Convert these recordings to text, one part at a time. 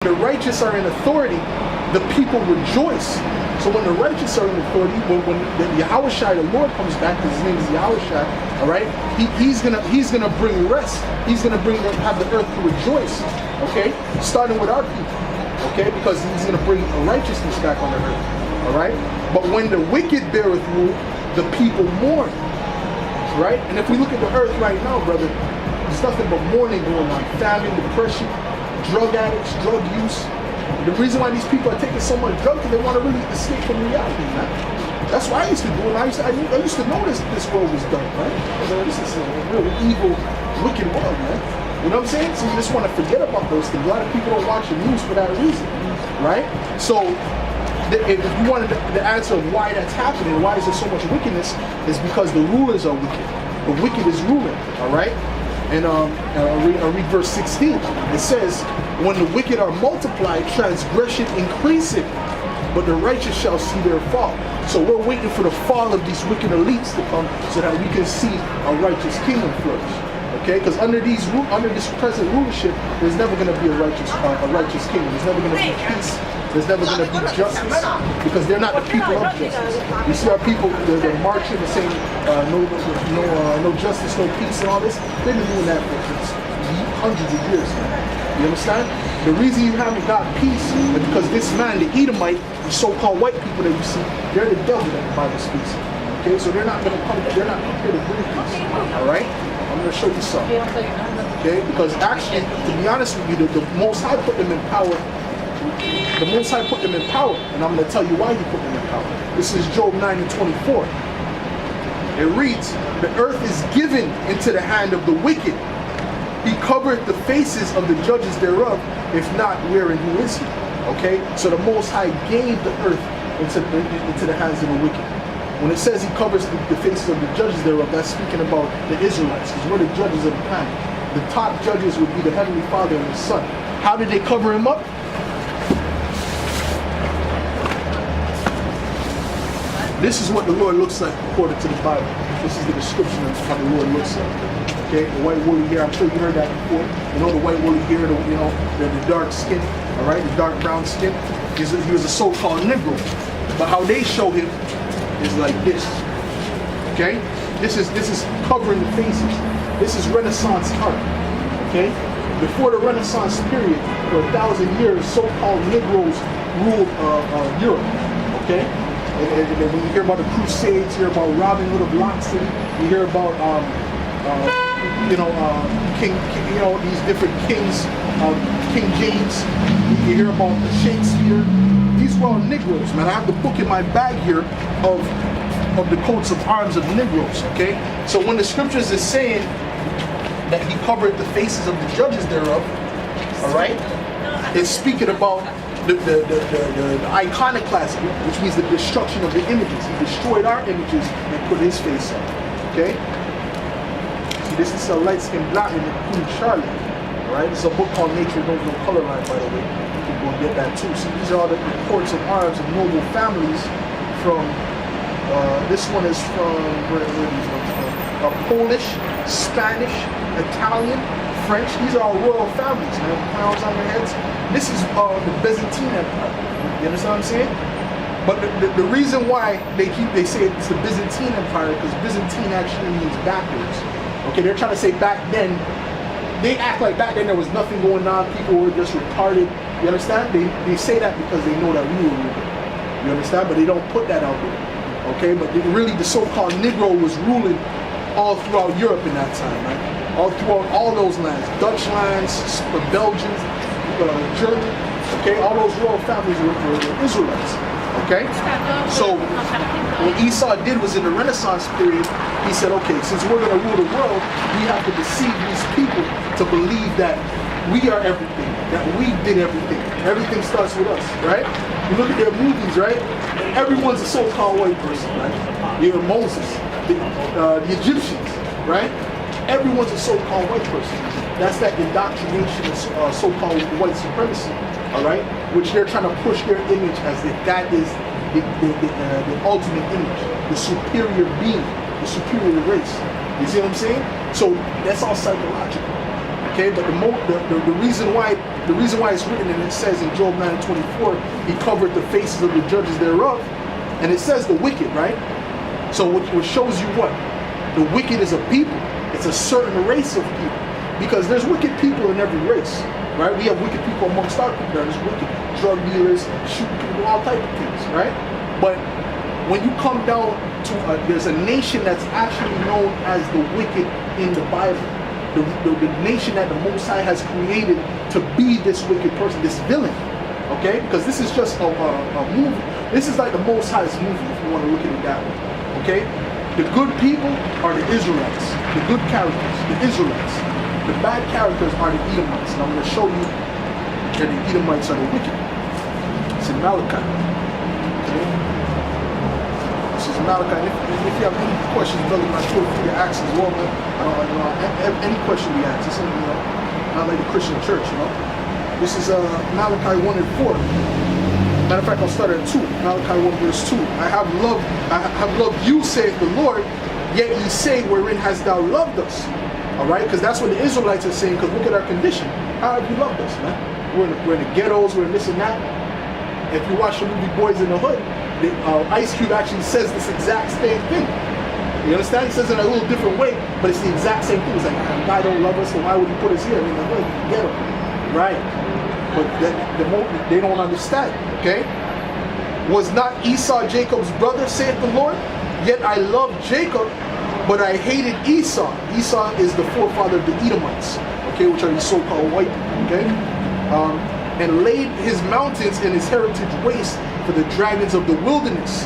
the righteous are in authority, the people rejoice. So when the righteous are in authority, when the Yahushua, the Lord, comes back, because his name is Yahushua, all right, he's gonna bring rest. He's gonna have the earth to rejoice. Okay, starting with our people. Okay, because he's gonna bring righteousness back on the earth. All right, but when the wicked beareth rule, the people mourn. Right, and if we look at the earth right now, brother, there's nothing but mourning going on. Famine, depression, drug addicts, drug use. The reason why these people are taking so much drugs is they want to really escape from reality, man. That's what I used to do. And I used to know this world was dark, right? This is a really evil, wicked world, man. You know what I'm saying? So you just want to forget about those things. A lot of people don't watch the news for that reason, right? So if you wanted the answer of why that's happening, why is there so much wickedness, is because the rulers are wicked. The wicked is ruling, all right? And I'll read verse 16. It says, when the wicked are multiplied, transgression increaseth, but the righteous shall see their fall. So we're waiting for the fall of these wicked elites to come so that we can see a righteous kingdom flourish. Okay, because under this present rulership, there's never going to be a righteous kingdom. There's never going to be peace. There's never going to be justice, because they're not the people of justice. You see our people, they're marching and saying no justice, no peace, and all this. They've been doing that for hundreds of years now. You understand? The reason you haven't got peace is because this man, the Edomite, the so-called white people that you see, they're the devil that the Bible speaks of. Okay, so they're not going to come. They're not here to bring peace. All right. I'm going to show you something. Okay, because actually, to be honest with you, the Most High put them in power. The Most High put them in power, and I'm going to tell you why He put them in power. This is Job 9:24. It reads, "The earth is given into the hand of the wicked. He covered the faces of the judges thereof. If not, wherein who is He?" Okay, so the Most High gave the earth into the hands of the wicked. When it says He covers the faces of the judges thereof, that's speaking about the Israelites, because we're the judges of the planet. The top judges would be the Heavenly Father and the Son. How did they cover Him up? This is what the Lord looks like according to the Bible. This is the description of how the Lord looks like. Okay, the white woolly hair, I'm sure you heard that before. You know the white woolly hair, the dark skin, all right, the dark brown skin. He was a so-called Negro. But how they show him is like this. Okay? This is covering the faces. This is Renaissance art. Okay? Before the Renaissance period, for 1,000 years, so-called Negroes ruled Europe. Okay? And when you hear about the Crusades, you hear about Robin Hood of Locksley, you hear about these different kings, King James, you hear about the Shakespeare. These were all Negroes, man. I have the book in my bag here of the coats of arms of Negroes, okay? So when the scriptures is saying that He covered the faces of the judges thereof, all right, it's speaking about the iconoclasm, which means the destruction of the images. He destroyed our images and put His face up, okay? See, this is a light-skinned black in Queen Charlotte, all right? It's a book called Nature Knows No Color Line, by the way. You can go and get that too. See, these are all the coats of arms of noble families from, this one is from, where are these ones from? Polish, Spanish, Italian, French. These are all royal families, man. Crowns on their heads. This is the Byzantine Empire. You understand what I'm saying? But the reason why they say it's the Byzantine Empire, because Byzantine actually means backwards. Okay, they're trying to say back then, they act like back then there was nothing going on, people were just retarded. You understand? They say that because they know that we were ruling. You understand? But they don't put that out there. Okay, but really the so-called Negro was ruling all throughout Europe in that time, right? All throughout all those lands, Dutch lands, Belgium, German, okay? All those royal families were Israelites, okay? So what Esau did was in the Renaissance period, he said, okay, since we're going to rule the world, we have to deceive these people to believe that we are everything, that we did everything. Everything starts with us, right? You look at their movies, right? Everyone's a so-called white person, right? You have Moses, the Egyptians, right? Everyone's a so-called white person. That's that indoctrination of so-called white supremacy, all right? Which they're trying to push their image as if that is the ultimate image, the superior being, the superior race. You see what I'm saying? So that's all psychological. Okay, but the reason why it's written, and it says in Job 9:24, he covered the faces of the judges thereof, and it says the wicked, right? So what shows you what? The wicked is a people. It's a certain race of people. Because there's wicked people in every race, right? We have wicked people amongst our people. There's wicked drug dealers, shooting people, all type of things, right? But when you come down to, there's a nation that's actually known as the wicked in the Bible. The nation that the Most High has created to be this wicked person, this villain, okay? Because this is just a movie. This is like the Most High's movie, if you want to look at it that way, okay? The good people are the Israelites, the good characters, the Israelites. The bad characters are the Edomites, and I'm going to show you that the Edomites are the wicked. It's in Malachi. Okay? This is Malachi. And if you have any questions, brother, I'm feel free to ask as well, man. Any question we ask, it's not like the Christian church, you know. This is Malachi 1 and 4. Matter of fact, I'll start at 2. Malachi 1 verse 2. I have loved you, saith the Lord, yet ye say, wherein hast thou loved us? All right, because that's what the Israelites are saying. Because look at our condition. How have you loved us, man? We're in the ghettos. We're in this and that. If you watch the movie Boys in the Hood, Ice Cube actually says this exact same thing. You understand? He says it in a little different way, but it's the exact same thing. It's like, God don't love us, so why would He put us here in the hood, in the ghetto? Right? But they don't understand. Okay? Was not Esau Jacob's brother, saith the Lord? Yet I loved Jacob, but I hated Esau. Esau is the forefather of the Edomites, okay, which are these so-called white people, okay? And laid his mountains and his heritage waste for the dragons of the wilderness.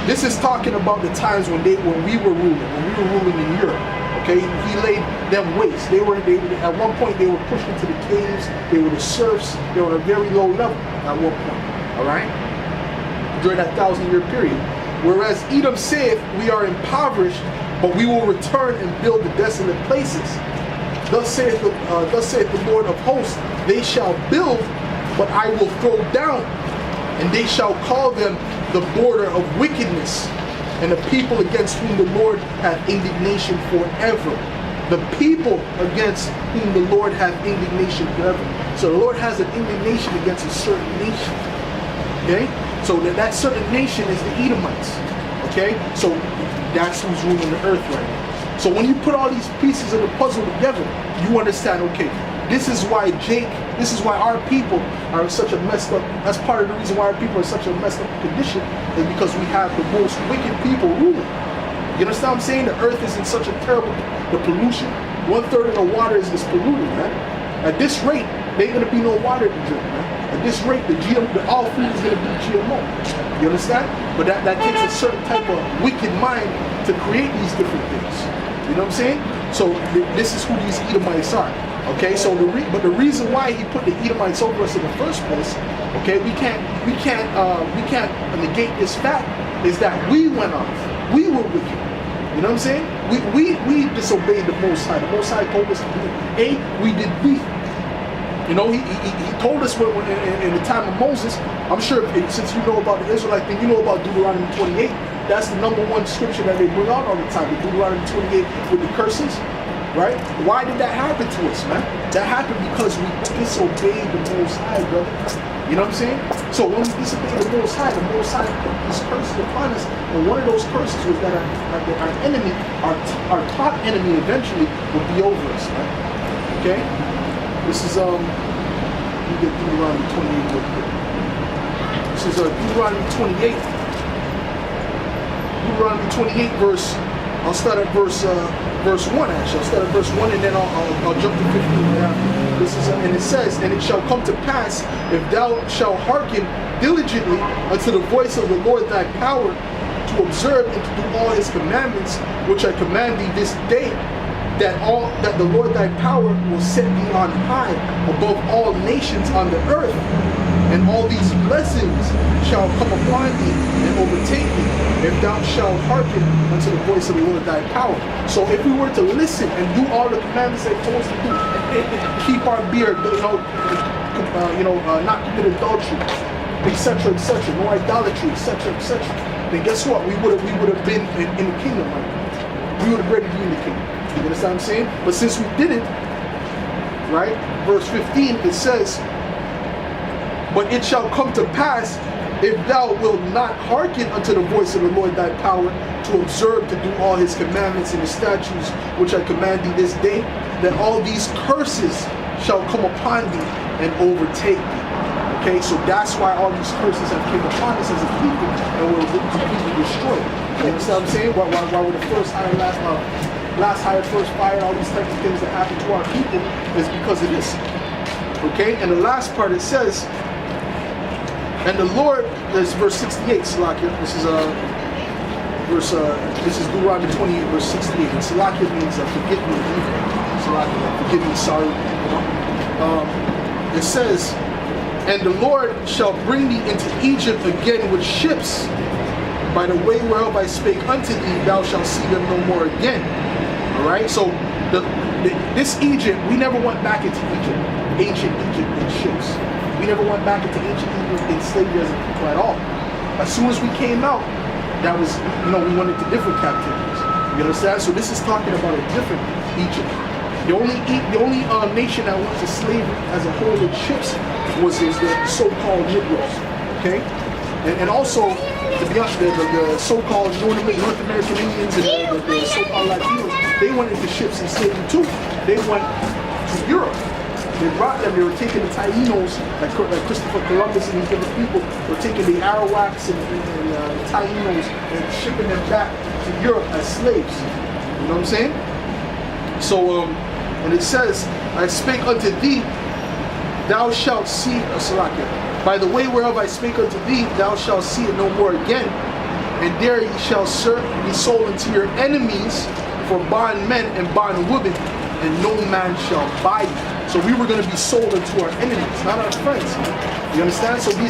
This is talking about the times when we were ruling in Europe, okay? He laid them waste. At one point they were pushed into the caves. They were the serfs. They were at a very low level at one point, all right? During that 1,000-year period. Whereas Edom saith, we are impoverished, but we will return and build the desolate places. Thus saith the Lord of hosts, they shall build, but I will throw down, and they shall call them the border of wickedness, and the people against whom the Lord hath indignation forever. The people against whom the Lord hath indignation forever. So the Lord has an indignation against a certain nation. Okay? So that certain nation is the Edomites. Okay? So that's who's ruling the earth right now. So when you put all these pieces of the puzzle together, you understand, okay, this is why our people are in such a messed up, that's part of the reason why our people are in such a messed up condition, is because we have the most wicked people ruling. You understand what I'm saying? The earth is in such a terrible, the pollution, 1/3 of the water is polluted, man. At this rate, there ain't gonna be no water to drink, man. At this rate, all food is gonna be GMO. You understand? But that takes a certain type of wicked mind to create these different things. You know what I'm saying? So this is who these Edomites are. Okay, so the reason why he put the Edomites over us in the first place, okay, we can't negate this fact, is that we went off. We were wicked. You know what I'm saying? We disobeyed the Most High. The Most High told us to do A, we did B. You know, he told us when in the time of Moses. I'm sure since you know about the Israelite thing, you know about Deuteronomy 28. That's the #1 scripture that they bring out all the time. The Deuteronomy 28 with the curses, right? Why did that happen to us, man? That happened because we disobeyed the Most High, brother. You know what I'm saying? So when we disobeyed the Most High put these curses upon us, and one of those curses was that our enemy, our top enemy eventually would be over us, right? Okay? This is, let me get Deuteronomy 28 real quick. This is Deuteronomy 28. Deuteronomy 28 I'll start at verse 1 actually. I'll start at verse 1 and then I'll jump to 15 right after. This is, and it says, and it shall come to pass, if thou shalt hearken diligently unto the voice of the Lord thy power, to observe and to do all his commandments, which I command thee this day, that the Lord thy power will set thee on high above all nations on the earth, and all these blessings shall come upon thee and overtake thee, if thou shalt hearken unto the voice of the Lord thy power. So if we were to listen and do all the commandments they told us to do, keep our beard, not commit adultery, etc., no idolatry, etc., then guess what? We would have been in the kingdom right now. We would have ready to be in the kingdom. You understand what I'm saying? But since we didn't, right? Verse 15, it says, but it shall come to pass, if thou wilt not hearken unto the voice of the Lord thy power, to observe to do all his commandments and his statutes, which I command thee this day, that all these curses shall come upon thee and overtake thee. Okay, so that's why all these curses have came upon us as a people, and we're completely destroyed. You understand what I'm saying? Why we're the first hire, last hire, first fire, all these types of things that happen to our people is because of this. Okay, and the last part it says, and the Lord, this is verse 68, Salakia. This is this is Deuteronomy 28, verse 68. And Salakia means forgive me, Salakia, forgive me, sorry. It says, and the Lord shall bring thee into Egypt again with ships, by the way whereof I spake unto thee, thou shalt see them no more again. All right. So this Egypt, we never went back into Egypt, ancient Egypt in ships. We never went back into ancient Egypt in slavery as a people at all. As soon as we came out, that was, we went into different captivities. You understand? So this is talking about a different Egypt. The only nation that went to slavery as a whole in ships was the so-called Negroes. Okay, and also the so-called North American Indians and the so-called Latinos, they went into ships in slavery too. They went to Europe. They brought them. They were taking the Tainos, like Christopher Columbus and these different people were taking the Arawaks and the Tainos and shipping them back to Europe as slaves. You know what I'm saying? So, and it says, I spake unto thee, thou shalt see, Salakia, by the way whereof I spake unto thee, thou shalt see it no more again, and there ye shall be sold unto your enemies for bondmen and bondwomen, and no man shall buy you. So we were going to be sold unto our enemies, not our friends. You understand? So these